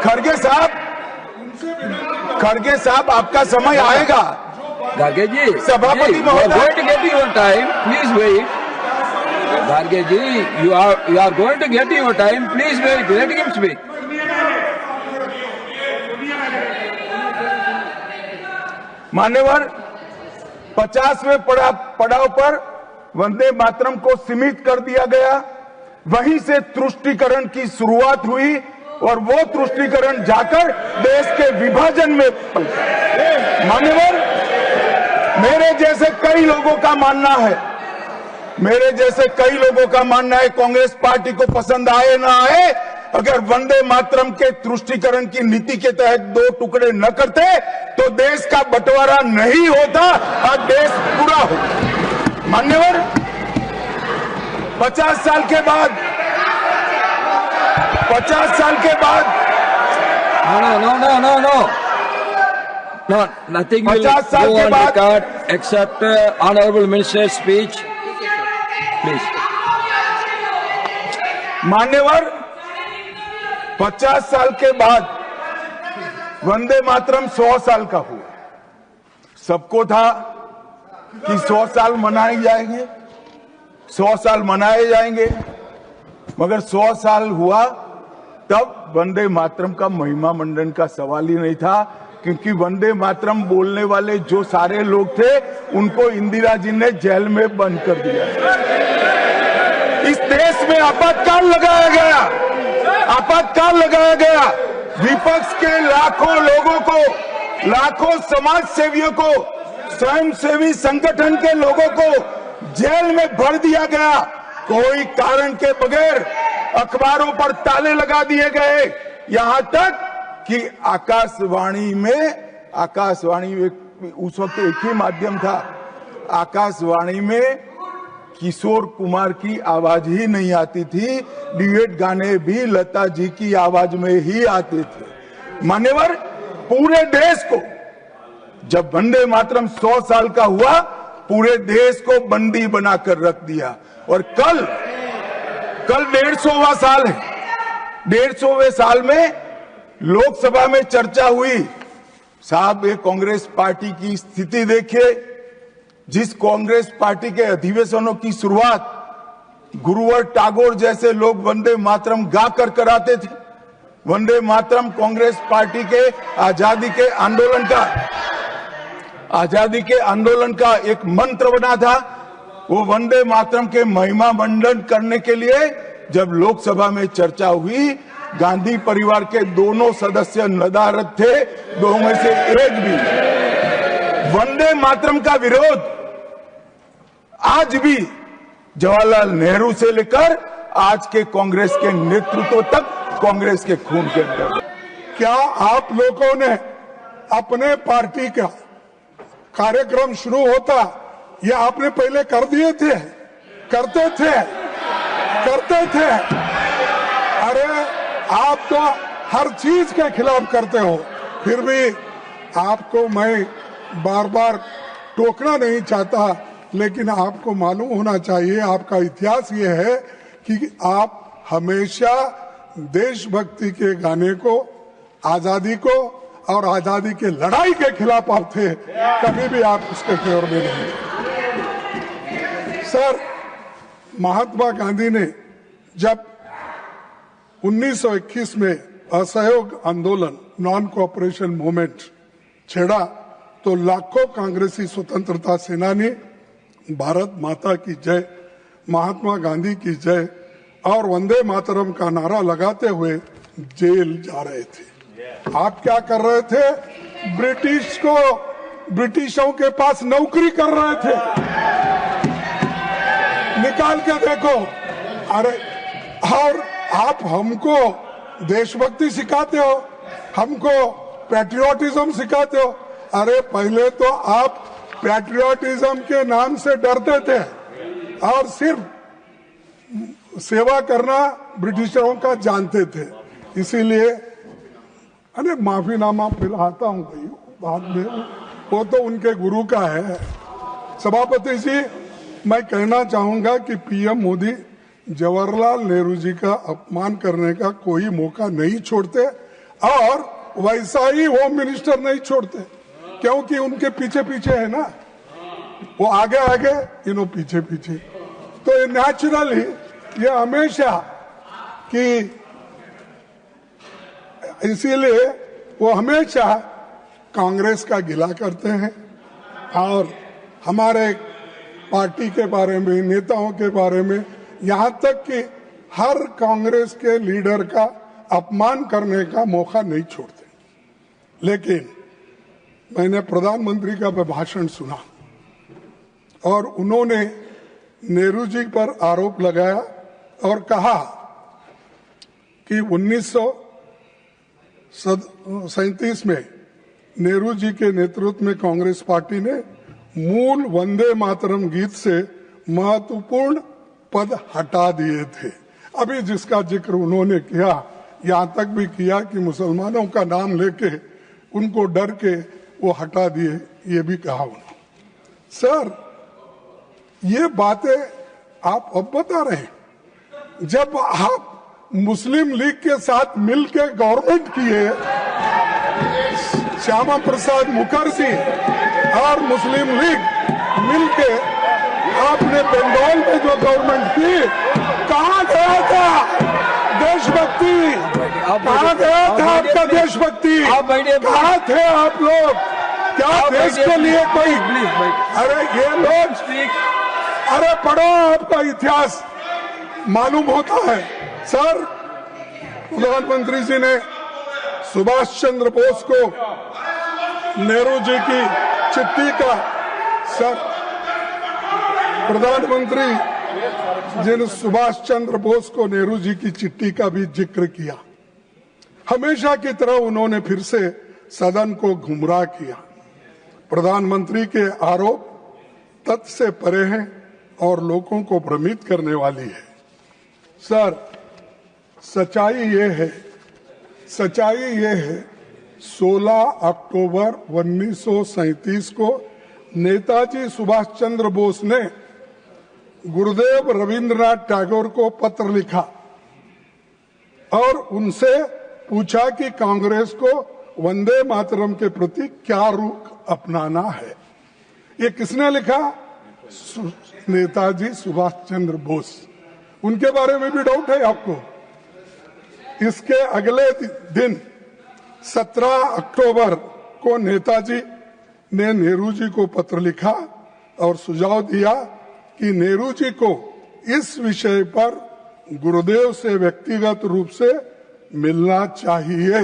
खड़गे साहब आपका समय आएगा। गार्गे जी, सभापति महोदय, going to get your time. Please wait. गार्गे ji, you are going to get your time. Please wait. Let him speak. मान्यवर, 50वें पड़ाव पर वंदे मातरम को सीमित कर दिया गया। वहीं से तुष्टीकरण की शुरुआत हुई और वो तुष्टीकरण जाकर देश के विभाजन में मान्यवर, मेरे जैसे कई लोगों का मानना है कांग्रेस पार्टी को पसंद आए ना आए, अगर वंदे मातरम के तुष्टीकरण की नीति के तहत 2 टुकड़े न करते तो देश का बंटवारा नहीं होता और देश पूरा होता। मान्यवर, 50 साल के बाद No, nothing will go on record except honorable minister's speech. Please. मान्यवर, 50 साल के बाद वंदे मातरम 100 साल का हुआ। सबको था कि 100 साल मनाए जाएंगे, 100 साल मनाए जाएंगे, मगर 100 साल हुआ तब वंदे मातरम का महिमा मंडन का सवाल ही नहीं था, क्योंकि वंदे मातरम बोलने वाले जो सारे लोग थे उनको इंदिरा जी ने जेल में बंद कर दिया। इस देश में आपातकाल लगाया गया। विपक्ष के लाखों लोगों को, लाखों समाज सेवियों को, स्वयंसेवी संगठन के लोगों को जेल में भर दिया गया। कोई कारण के बगैर अखबारों पर ताले लगा दिए गए। यहां तक कि आकाशवाणी में उस वक्त एक ही माध्यम था, आकाशवाणी में किशोर कुमार की आवाज ही नहीं आती थी, ड्यूएट गाने भी लता जी की आवाज में ही आते थे। मान्यवर, पूरे देश को जब वंदे मातरम 100 साल का हुआ, पूरे देश को बंदी बनाकर रख दिया। और कल 150वां साल है। 150वें साल में लोकसभा में चर्चा हुई। साहब, ये कांग्रेस पार्टी की स्थिति देखिए। जिस कांग्रेस पार्टी के अधिवेशनों की शुरुआत गुरुवर टागोर जैसे लोग वंदे मातरम गा कर कराते थे। वंदे मातरम कांग्रेस पार्टी के आजादी के आंदोलन का एक मंत्र बना था। वो वंदे मातरम के महिमा मंडन करने के लिए जब लोकसभा में चर्चा हुई, गांधी परिवार के दोनों सदस्य नदारद थे, दो में से एक भी। वंदे मातरम का विरोध आज भी जवाहरलाल नेहरू से लेकर आज के कांग्रेस के नेतृत्व तक कांग्रेस के खून के अंदर। क्या आप लोगों ने अपने पार्टी का कार्यक्रम शुरू होता, ये आपने पहले कर दिए थे? करते थे। अरे आप तो हर चीज के खिलाफ करते हो, फिर भी आपको मैं बार बार टोकना नहीं चाहता, लेकिन आपको मालूम होना चाहिए, आपका इतिहास ये है कि आप हमेशा देशभक्ति के गाने को, आजादी को और आजादी के लड़ाई के खिलाफ आप थे, कभी भी आप उसके फेवर में नहीं। सर, महात्मा गांधी ने जब 1921 में असहयोग आंदोलन, नॉन कोऑपरेशन मूवमेंट छेड़ा, तो लाखों कांग्रेसी स्वतंत्रता सेनानी भारत माता की जय, महात्मा गांधी की जय और वंदे मातरम का नारा लगाते हुए जेल जा रहे थे। आप क्या कर रहे थे? ब्रिटिशों के पास नौकरी कर रहे थे। निकाल के देखो। अरे, और आप हमको देशभक्ति सिखाते हो, हमको पैट्रियोटिज्म सिखाते हो। अरे, पहले तो आप पैट्रियोटिज्म के नाम से डरते थे और सिर्फ सेवा करना ब्रिटिशरों का जानते थे। इसीलिए अरे माफीनामा पिलाता हूं भाई, बाद में वो तो उनके गुरु का है। सभापति जी, मैं कहना चाहूंगा कि पीएम मोदी जवाहरलाल नेहरू जी का अपमान करने का कोई मौका नहीं छोड़ते और वैसा ही होम मिनिस्टर नहीं छोड़ते, क्योंकि उनके पीछे पीछे है ना, वो आगे आगे इन्हों पीछे पीछे। तो ये नेचुरली ये हमेशा कि इसीलिए वो हमेशा कांग्रेस का गिला करते हैं और हमारे पार्टी के बारे में, नेताओं के बारे में, यहाँ तक कि हर कांग्रेस के लीडर का अपमान करने का मौका नहीं छोड़ते। लेकिन मैंने प्रधानमंत्री का भाषण सुना और उन्होंने नेहरू जी पर आरोप लगाया और कहा कि 1937 में नेहरू जी के नेतृत्व में कांग्रेस पार्टी ने मूल वंदे मातरम गीत से महत्वपूर्ण पद हटा दिए थे। अभी जिसका जिक्र उन्होंने किया, यहां तक भी किया कि मुसलमानों का नाम लेके उनको डर के वो हटा दिए, ये भी कहा उन्होंने। सर, ये बातें आप अब बता रहे हैं, जब आप मुस्लिम लीग के साथ मिलकर गवर्नमेंट किए, श्यामा प्रसाद मुखर्जी और मुस्लिम लीग मिलके आपने बंगाल में जो गवर्नमेंट की, कहाँ गया था देशभक्ति? कहाँ गया था आपका देशभक्ति? कहाँ थे आप लोग? क्या देश के लिए कोई? अरे ये लोग, अरे पढ़ो, आपका इतिहास मालूम होता है। सर, प्रधानमंत्री जी ने सुभाष चंद्र बोस को नेहरू जी की चिट्ठी का, सर प्रधानमंत्री जी ने सुभाष चंद्र बोस को नेहरू जी की चिट्ठी का भी जिक्र किया। हमेशा की तरह उन्होंने फिर से सदन को गुमराह किया। प्रधानमंत्री के आरोप तथ्य से परे हैं और लोगों को भ्रमित करने वाली है। सर, सच्चाई ये है 16 अक्टूबर 1937 को नेताजी सुभाष चंद्र बोस ने गुरुदेव रविंद्रनाथ टैगोर को पत्र लिखा और उनसे पूछा कि कांग्रेस को वंदे मातरम के प्रति क्या रुख अपनाना है। ये किसने लिखा? नेताजी सुभाष चंद्र बोस। उनके बारे में भी डाउट है आपको? इसके अगले दिन 17 अक्टूबर को नेताजी ने नेहरू जी को पत्र लिखा और सुझाव दिया कि नेहरू जी को इस विषय पर गुरुदेव से व्यक्तिगत रूप से मिलना चाहिए।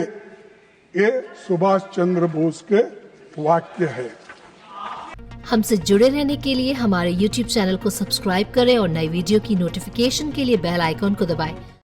ये सुभाष चंद्र बोस के वाक्य है। हमसे जुड़े रहने के लिए हमारे YouTube चैनल को सब्सक्राइब करें और नई वीडियो की नोटिफिकेशन के लिए बेल आइकॉन को दबाएं।